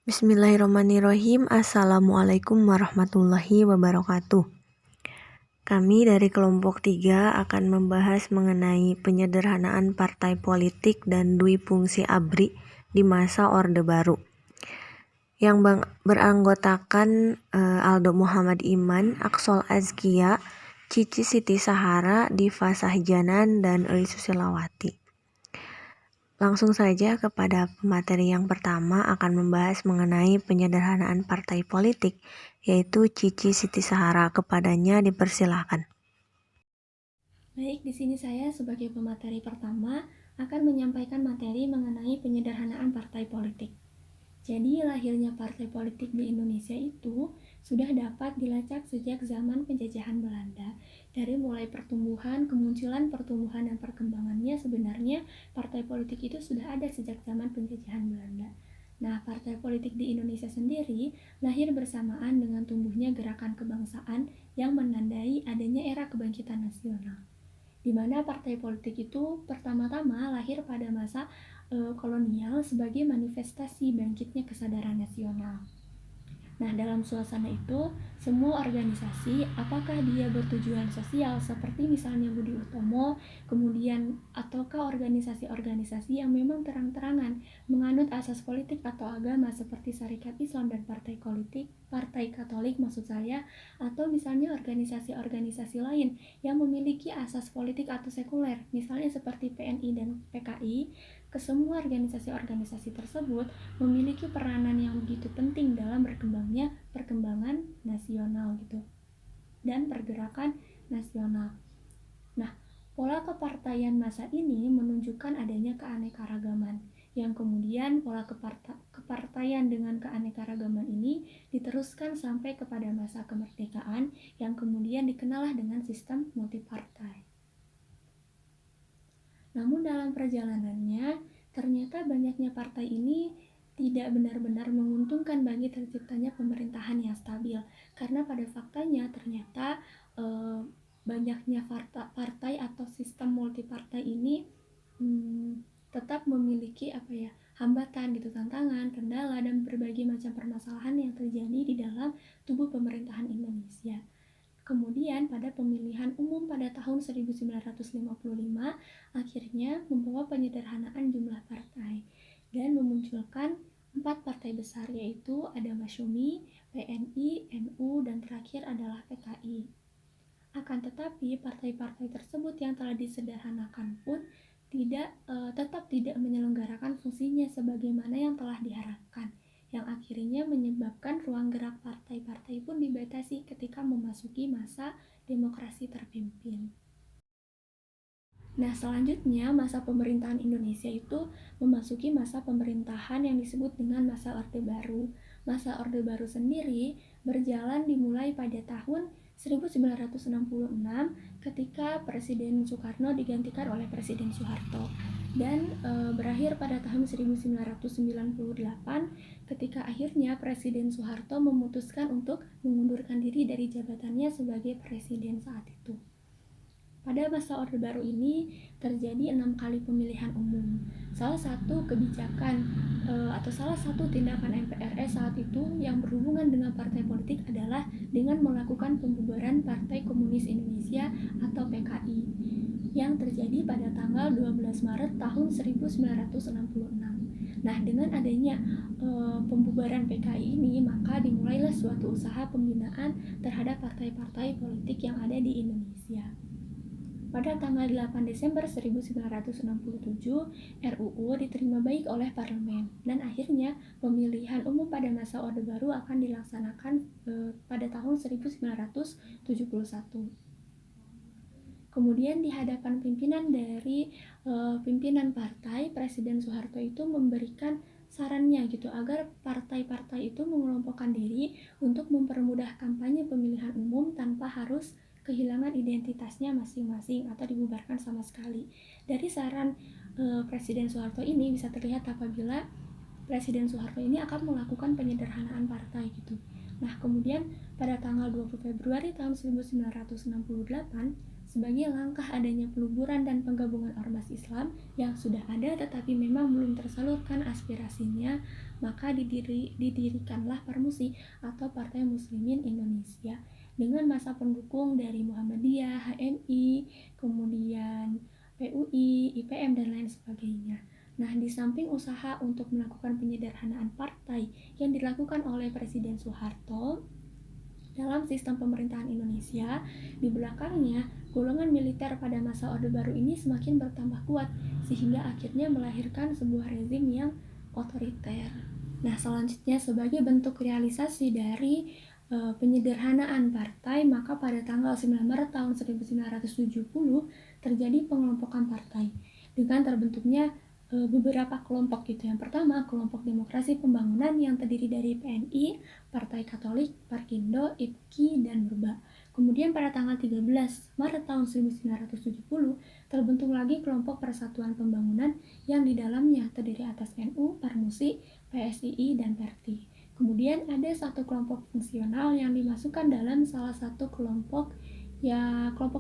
Bismillahirrahmanirrahim. Assalamualaikum warahmatullahi wabarakatuh. Kami dari kelompok 3 akan membahas mengenai penyederhanaan partai politik dan dui fungsi ABRI di masa Orde Baru. Yang beranggotakan Aldo Muhammad Iman, Aksol Azkia, Cici Siti Sahara, Diva Sahjanan, dan Uli Susilawati. Langsung saja kepada pemateri yang pertama akan membahas mengenai penyederhanaan partai politik, yaitu Cici Siti Sahara. Kepadanya dipersilahkan. Baik, di sini saya sebagai pemateri pertama akan menyampaikan materi mengenai penyederhanaan partai politik. Jadi, lahirnya partai politik di Indonesia itu sudah dapat dilacak sejak zaman penjajahan Belanda. Dari mulai kemunculan pertumbuhan dan perkembangannya sebenarnya partai politik itu sudah ada sejak zaman penjajahan Belanda. Nah, partai politik di Indonesia sendiri lahir bersamaan dengan tumbuhnya gerakan kebangsaan yang menandai adanya era kebangkitan nasional, di mana partai politik itu pertama-tama lahir pada masa kolonial sebagai manifestasi bangkitnya kesadaran nasional. Nah, dalam suasana itu, semua organisasi, apakah dia bertujuan sosial seperti misalnya Budi Utomo, kemudian ataukah organisasi-organisasi yang memang terang-terangan menganut asas politik atau agama seperti Syarikat Islam dan Partai Katolik maksud saya, atau misalnya organisasi-organisasi lain yang memiliki asas politik atau sekuler, misalnya seperti PNI dan PKI, kesemua organisasi-organisasi tersebut memiliki peranan yang begitu penting dalam perkembangan nasional gitu dan pergerakan nasional. Nah, pola kepartaian masa ini menunjukkan adanya keanekaragaman, yang kemudian pola kepartaian dengan keanekaragaman ini diteruskan sampai kepada masa kemerdekaan yang kemudian dikenallah dengan sistem multipartai. Namun dalam perjalanannya, ternyata banyaknya partai ini tidak benar-benar menguntungkan bagi terciptanya pemerintahan yang stabil, karena pada faktanya ternyata banyaknya partai atau sistem multipartai ini tetap memiliki hambatan gitu, tantangan, kendala, dan berbagai macam permasalahan yang terjadi di dalam tubuh pemerintahan Indonesia. Kemudian pada pemilihan umum pada tahun 1955 akhirnya membawa penyederhanaan jumlah partai dan memunculkan 4 partai besar, yaitu ada Masyumi, PNI, NU, dan terakhir adalah PKI. Akan tetapi partai-partai tersebut yang telah disederhanakan pun tetap tidak menyelenggarakan fungsinya sebagaimana yang telah diharapkan, yang akhirnya menyebabkan ruang gerak partai-partai pun dibatasi ketika memasuki masa demokrasi terpimpin. Nah, selanjutnya masa pemerintahan Indonesia itu memasuki masa pemerintahan yang disebut dengan masa Orde Baru. Masa Orde Baru sendiri berjalan dimulai pada tahun 1966 ketika Presiden Soekarno digantikan oleh Presiden Soeharto, dan berakhir pada tahun 1998 ketika akhirnya Presiden Soeharto memutuskan untuk mengundurkan diri dari jabatannya sebagai presiden saat itu. Pada masa Orde Baru ini terjadi 6 kali pemilihan umum. Salah satu kebijakan atau salah satu tindakan MPRS saat itu yang berhubungan dengan partai politik adalah dengan melakukan pembubaran Partai Komunis Indonesia atau PKI yang terjadi pada tanggal 12 Maret tahun 1966. Nah, dengan adanya pembubaran PKI ini, maka dimulailah suatu usaha pembinaan terhadap partai-partai politik yang ada di Indonesia. Pada tanggal 8 Desember 1967, RUU diterima baik oleh parlemen, dan akhirnya pemilihan umum pada masa Orde Baru akan dilaksanakan pada tahun 1971. Kemudian di hadapan pimpinan partai, Presiden Soeharto itu memberikan sarannya gitu agar partai-partai itu mengelompokkan diri untuk mempermudah kampanye pemilihan umum tanpa harus kehilangan identitasnya masing-masing atau dibubarkan sama sekali. Dari saran Presiden Soeharto ini bisa terlihat apabila Presiden Soeharto ini akan melakukan penyederhanaan partai gitu. Nah, kemudian pada tanggal 20 Februari tahun 1968, sebagai langkah adanya peluburan dan penggabungan ormas Islam yang sudah ada tetapi memang belum tersalurkan aspirasinya, maka didirikanlah Parmusi atau Partai Muslimin Indonesia dengan masa pendukung dari Muhammadiyah, HMI, kemudian PUI, IPM, dan lain sebagainya. Nah, di samping usaha untuk melakukan penyederhanaan partai yang dilakukan oleh Presiden Soeharto dalam sistem pemerintahan Indonesia, di belakangnya golongan militer pada masa Orde Baru ini semakin bertambah kuat sehingga akhirnya melahirkan sebuah rezim yang otoriter. Nah, selanjutnya sebagai bentuk realisasi dari penyederhanaan partai, maka pada tanggal 9 Maret tahun 1970 terjadi pengelompokan partai dengan terbentuknya beberapa kelompok gitu. Yang pertama, kelompok Demokrasi Pembangunan yang terdiri dari PNI, Partai Katolik, Parkindo, IPKI, dan Murba. Kemudian pada tanggal 13 Maret tahun 1970 terbentuk lagi kelompok Persatuan Pembangunan yang di dalamnya terdiri atas NU, Parmusi, PSII, dan Perti. Kemudian ada satu kelompok fungsional yang dimasukkan dalam salah satu kelompok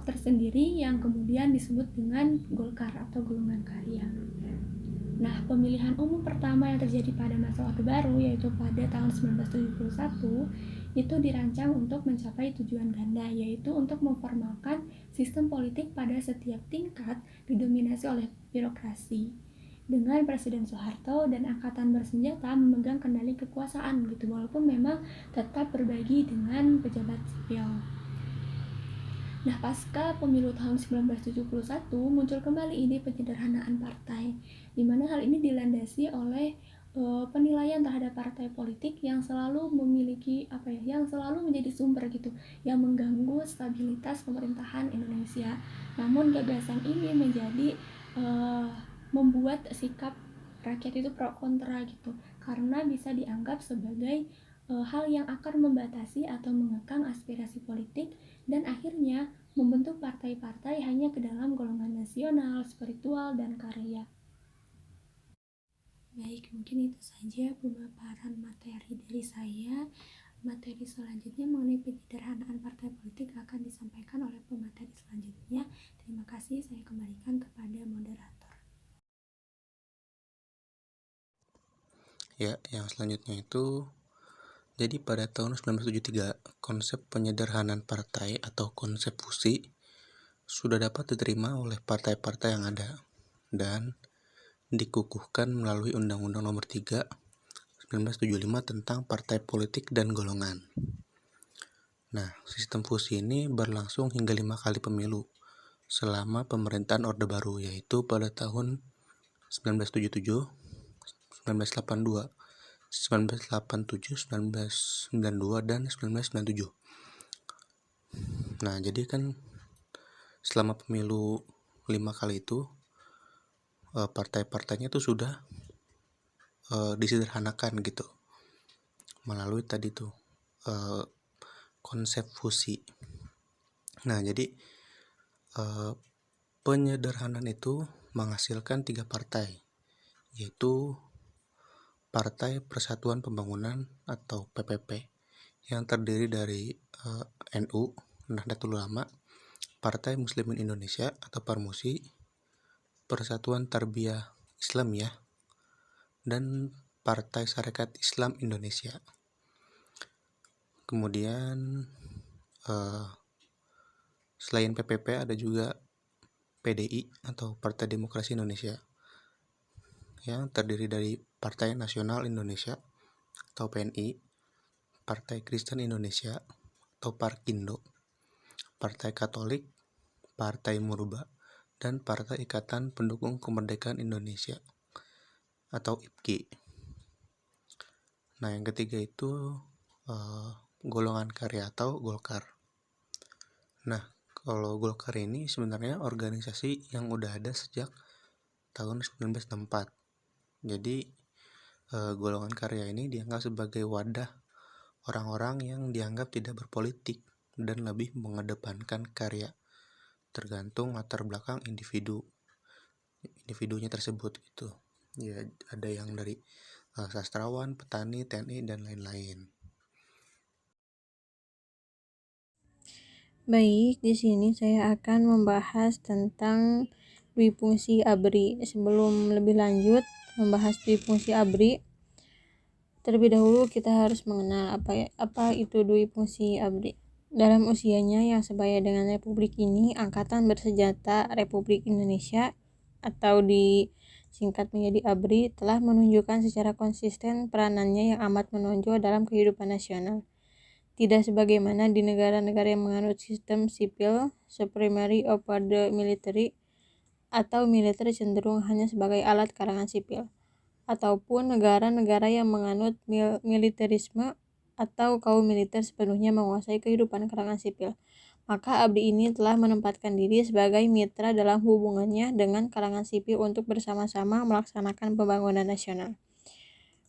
tersendiri yang kemudian disebut dengan Golkar atau Golongan Karya. Nah, pemilihan umum pertama yang terjadi pada masa Orde Baru, yaitu pada tahun 1971, itu dirancang untuk mencapai tujuan ganda, yaitu untuk memformalkan sistem politik pada setiap tingkat didominasi oleh birokrasi, dengan Presiden Soeharto dan Angkatan Bersenjata memegang kendali kekuasaan gitu, walaupun memang tetap berbagi dengan pejabat sipil. Nah, pasca pemilu tahun 1971 muncul kembali ide penyederhanaan partai, di mana hal ini dilandasi oleh penilaian terhadap partai politik yang selalu menjadi sumber gitu, yang mengganggu stabilitas pemerintahan Indonesia. Namun gagasan ini membuat sikap rakyat itu pro kontra gitu, karena bisa dianggap sebagai hal yang akan membatasi atau mengekang aspirasi politik dan akhirnya membentuk partai-partai hanya ke dalam golongan nasional, spiritual, dan karya. Baik, mungkin itu saja pemaparan materi dari saya. Materi selanjutnya mengenai penyederhanaan partai politik akan disampaikan oleh pemateri selanjutnya. Terima kasih, saya kembalikan kepada moderator. Ya, yang selanjutnya itu, jadi pada tahun 1973, konsep penyederhanaan partai atau konsep fusi sudah dapat diterima oleh partai-partai yang ada dan dikukuhkan melalui Undang-Undang Nomor 3 1975 tentang partai politik dan golongan. Nah, sistem fusi ini berlangsung hingga 5 kali pemilu selama pemerintahan Orde Baru, yaitu pada tahun 1977, 1982, 1987, 1992, dan 1997. Nah, jadi kan selama pemilu 5 kali itu partai-partainya itu sudah disederhanakan gitu melalui tadi tuh konsep fusi. Nah, jadi penyederhanaan itu menghasilkan 3 partai, yaitu Partai Persatuan Pembangunan atau PPP yang terdiri dari NU, Nahdlatul Ulama, Partai Muslimin Indonesia atau Parmusi, Persatuan Tarbiyah Islamiyah, dan Partai Sarekat Islam Indonesia. Kemudian selain PPP ada juga PDI atau Partai Demokrasi Indonesia yang terdiri dari Partai Nasional Indonesia atau PNI, Partai Kristen Indonesia atau Parkindo, Partai Katolik, Partai Murba, dan Partai Ikatan Pendukung Kemerdekaan Indonesia atau IPKI. Nah, yang ketiga itu golongan karya atau Golkar. Nah, kalau Golkar ini sebenarnya organisasi yang udah ada sejak tahun 1964. Jadi golongan karya ini dianggap sebagai wadah orang-orang yang dianggap tidak berpolitik dan lebih mengedepankan karya, tergantung latar belakang individunya tersebut gitu. Ya, ada yang dari sastrawan, petani, TNI, dan lain-lain. Baik, di sini saya akan membahas tentang duifungsi ABRI. Sebelum lebih lanjut membahas duifungsi ABRI, terlebih dahulu kita harus mengenal apa itu duifungsi ABRI. Dalam usianya yang sebaya dengan Republik ini, Angkatan Bersenjata Republik Indonesia atau disingkat menjadi ABRI telah menunjukkan secara konsisten peranannya yang amat menonjol dalam kehidupan nasional. Tidak sebagaimana di negara-negara yang menganut sistem sipil, supremacy over the military, atau militer cenderung hanya sebagai alat karangan sipil, ataupun negara-negara yang menganut militerisme atau kaum militer sepenuhnya menguasai kehidupan karangan sipil. Maka ABRI ini telah menempatkan diri sebagai mitra dalam hubungannya dengan kalangan sipil untuk bersama-sama melaksanakan pembangunan nasional.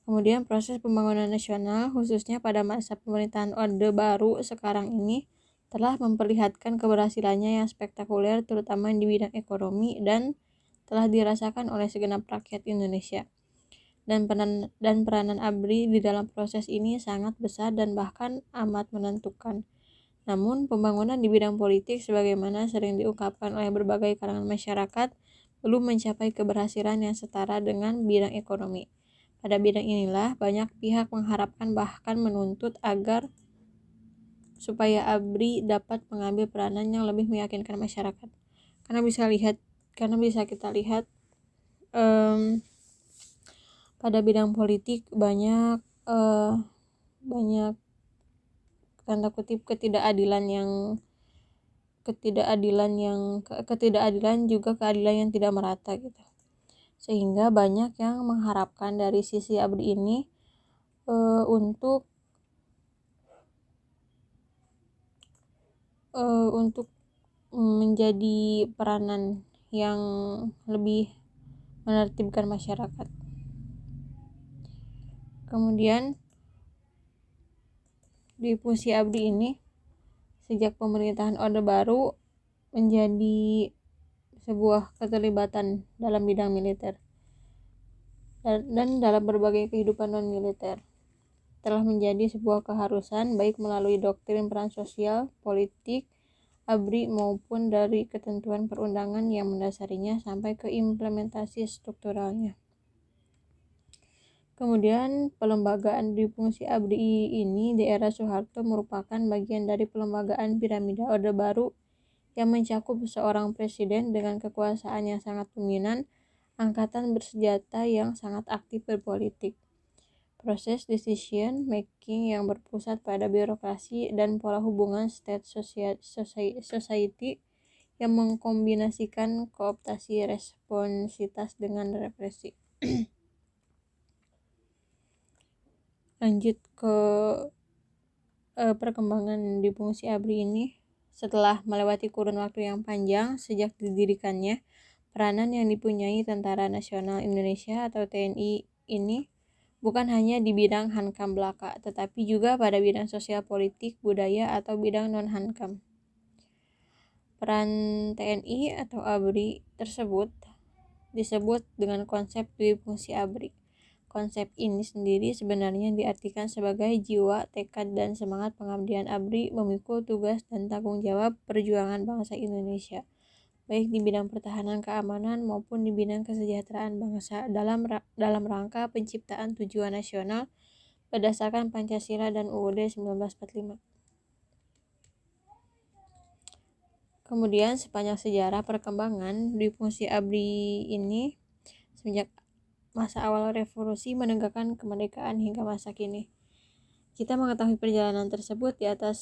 Kemudian proses pembangunan nasional khususnya pada masa pemerintahan Orde Baru sekarang ini telah memperlihatkan keberhasilannya yang spektakuler terutama di bidang ekonomi dan telah dirasakan oleh segenap rakyat Indonesia. Dan peranan ABRI di dalam proses ini sangat besar dan bahkan amat menentukan. Namun pembangunan di bidang politik sebagaimana sering diungkapkan oleh berbagai kalangan masyarakat belum mencapai keberhasilan yang setara dengan bidang ekonomi. Pada bidang inilah banyak pihak mengharapkan bahkan menuntut agar supaya ABRI dapat mengambil peranan yang lebih meyakinkan masyarakat. Karena bisa kita lihat pada bidang politik banyak tanda kutip ketidakadilan juga keadilan yang tidak merata gitu. Sehingga banyak yang mengharapkan dari sisi ABRI ini untuk menjadi peranan yang lebih menertibkan masyarakat. Kemudian di fungsi ABRI ini sejak pemerintahan Orde Baru menjadi sebuah keterlibatan dalam bidang militer dan dalam berbagai kehidupan non-militer telah menjadi sebuah keharusan baik melalui doktrin peran sosial, politik, ABRI maupun dari ketentuan perundangan yang mendasarinya sampai ke implementasi strukturalnya. Kemudian pelembagaan di fungsi ABRI ini di era Soeharto merupakan bagian dari pelembagaan piramida Orde Baru yang mencakup seorang presiden dengan kekuasaan yang sangat dominan, angkatan bersenjata yang sangat aktif berpolitik, proses decision making yang berpusat pada birokrasi dan pola hubungan state society yang mengkombinasikan kooptasi responsitas dengan represi. Lanjut ke perkembangan di fungsi ABRI ini. Setelah melewati kurun waktu yang panjang sejak didirikannya, peranan yang dipunyai Tentara Nasional Indonesia atau TNI ini bukan hanya di bidang Hankam belaka, tetapi juga pada bidang sosial politik, budaya, atau bidang non-Hankam. Peran TNI atau ABRI tersebut disebut dengan konsep duifungsi ABRI. Konsep ini sendiri sebenarnya diartikan sebagai jiwa, tekad, dan semangat pengabdian ABRI memikul tugas dan tanggung jawab perjuangan bangsa Indonesia, baik di bidang pertahanan keamanan maupun di bidang kesejahteraan bangsa dalam rangka penciptaan tujuan nasional berdasarkan Pancasila dan UUD 1945. Kemudian sepanjang sejarah perkembangan duifungsi ABRI ini sejak masa awal revolusi menegakkan kemerdekaan hingga masa kini. Kita mengetahui perjalanan tersebut di atas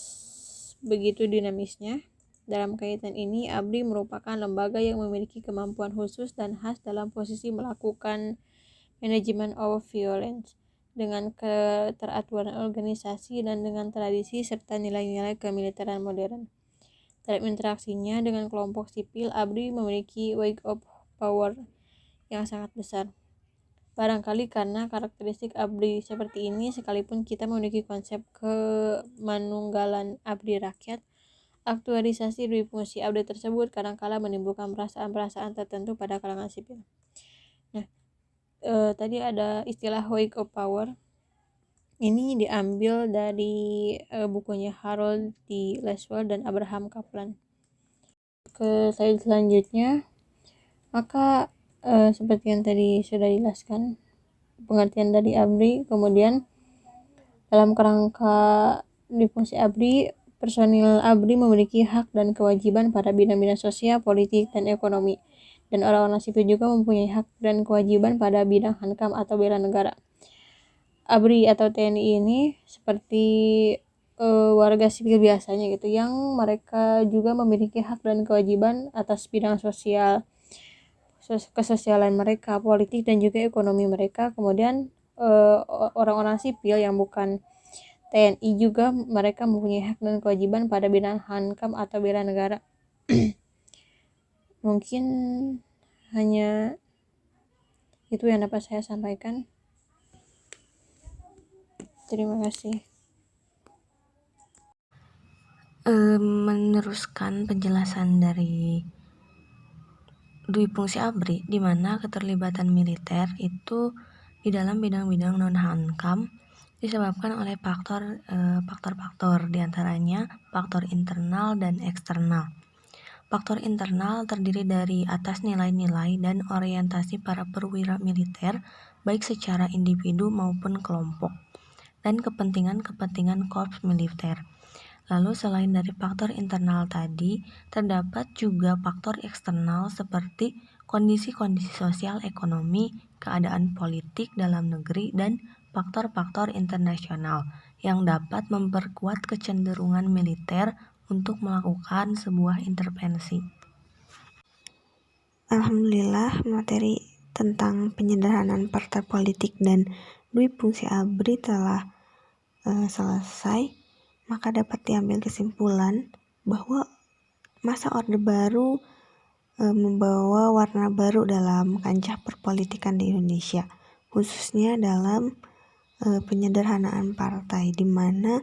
begitu dinamisnya. Dalam kaitan ini, ABRI merupakan lembaga yang memiliki kemampuan khusus dan khas dalam posisi melakukan manajemen of violence dengan keteraturan organisasi dan dengan tradisi serta nilai-nilai kemiliteran modern. Dalam interaksinya dengan kelompok sipil, ABRI memiliki weight of power yang sangat besar. Barangkali karena karakteristik ABRI seperti ini, sekalipun kita memiliki konsep kemanunggalan ABRI rakyat, aktualisasi duifungsi ABRI tersebut kadangkala menimbulkan perasaan-perasaan tertentu pada kalangan sipil. Nah, tadi ada istilah weight of power Ini diambil dari bukunya Harold D. Laswell dan Abraham Kaplan. Ke slide selanjutnya, maka seperti yang tadi sudah dijelaskan pengertian dari ABRI. Kemudian dalam kerangka di fungsi ABRI, personil ABRI memiliki hak dan kewajiban pada bidang-bidang sosial, politik, dan ekonomi. Dan orang-orang sipil juga mempunyai hak dan kewajiban pada bidang hankam atau bela negara. ABRI atau TNI ini seperti warga sipil biasanya gitu, yang mereka juga memiliki hak dan kewajiban atas bidang sosial, kesosialan mereka, politik, dan juga ekonomi mereka. Kemudian orang-orang sipil yang bukan TNI juga mereka mempunyai hak dan kewajiban pada bidang hankam atau bela negara. Mungkin hanya itu yang dapat saya sampaikan. Terima kasih. Meneruskan penjelasan dari dui fungsi ABRI, di mana keterlibatan militer itu di dalam bidang-bidang non-hankam disebabkan oleh faktor-faktor, diantaranya faktor internal dan eksternal. Faktor internal terdiri dari atas nilai-nilai dan orientasi para perwira militer, baik secara individu maupun kelompok, dan kepentingan-kepentingan korps militer. Lalu selain dari faktor internal tadi, terdapat juga faktor eksternal seperti kondisi-kondisi sosial ekonomi, keadaan politik dalam negeri, dan faktor-faktor internasional yang dapat memperkuat kecenderungan militer untuk melakukan sebuah intervensi. Alhamdulillah, materi tentang penyederhanaan partai politik dan dui fungsi ABRI telah selesai. Maka dapat diambil kesimpulan bahwa masa Orde Baru membawa warna baru dalam kancah perpolitikan di Indonesia, khususnya dalam penyederhanaan partai, di mana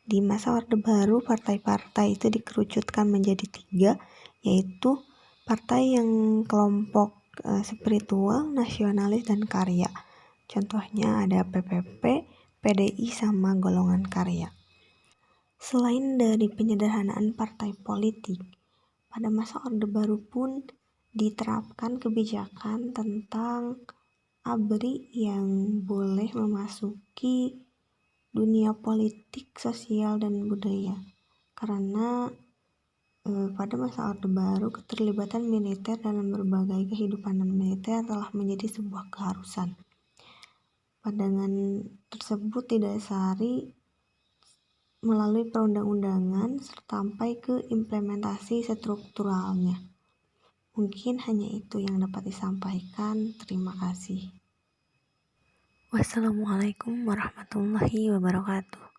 di masa Orde Baru partai-partai itu dikerucutkan menjadi 3, yaitu partai yang kelompok spiritual, nasionalis, dan karya. Contohnya ada PPP, PDI, sama golongan karya. Selain dari penyederhanaan partai politik, pada masa Orde Baru pun diterapkan kebijakan tentang ABRI yang boleh memasuki dunia politik, sosial, dan budaya. Karena pada masa Orde Baru, keterlibatan militer dalam berbagai kehidupan militer telah menjadi sebuah keharusan. Pandangan tersebut didasari melalui perundang-undangan sampai ke implementasi strukturalnya. Mungkin hanya itu yang dapat disampaikan. Terima kasih. Wassalamualaikum warahmatullahi wabarakatuh.